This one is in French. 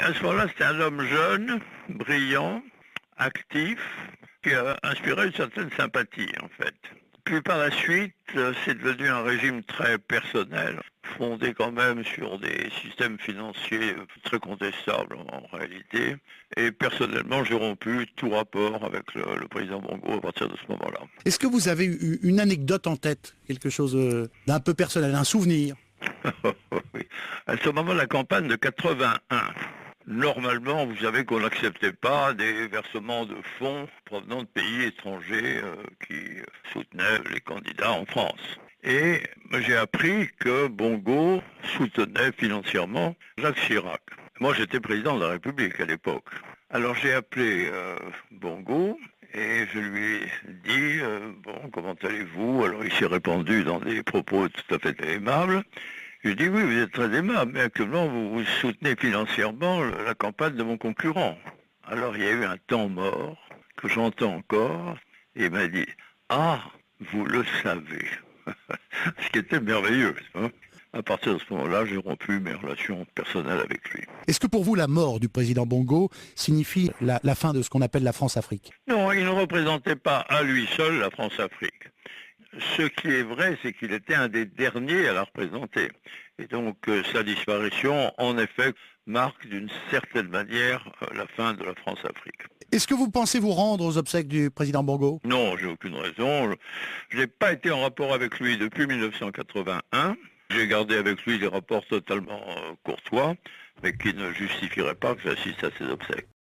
À ce moment-là, c'était un homme jeune, brillant, actif, qui a inspiré une certaine sympathie, en fait. Puis par la suite, c'est devenu un régime très personnel, fondé quand même sur des systèmes financiers très contestables en réalité. Et personnellement, j'ai rompu tout rapport avec le président Bongo à partir de ce moment-là. Est-ce que vous avez eu une anecdote en tête, quelque chose d'un peu personnel, un souvenir? Oui. À ce moment de la campagne de 81, normalement, vous savez qu'on n'acceptait pas des versements de fonds provenant de pays étrangers qui soutenaient les candidats en France. Et j'ai appris que Bongo soutenait financièrement Jacques Chirac. Moi, j'étais président de la République à l'époque. Alors j'ai appelé Bongo et je lui ai dit bon, comment allez-vous? Alors il s'est répandu dans des propos tout à fait aimables. Je lui ai dit oui, vous êtes très aimable, mais actuellement vous soutenez financièrement la campagne de mon concurrent. Alors il y a eu un temps mort que j'entends encore et il m'a dit ah, vous le savez. Ce qui était merveilleux. Hein. À partir de ce moment-là, j'ai rompu mes relations personnelles avec lui. Est-ce que pour vous, la mort du président Bongo signifie la fin de ce qu'on appelle la France-Afrique? Non, il ne représentait pas à lui seul la France-Afrique. Ce qui est vrai, c'est qu'il était un des derniers à la représenter. Et donc sa disparition, en effet, marque d'une certaine manière la fin de la France-Afrique. Est-ce que vous pensez vous rendre aux obsèques du président Bongo? Non, j'ai aucune raison. Je n'ai pas été en rapport avec lui depuis 1981. J'ai gardé avec lui des rapports totalement courtois, mais qui ne justifieraient pas que j'assiste à ses obsèques.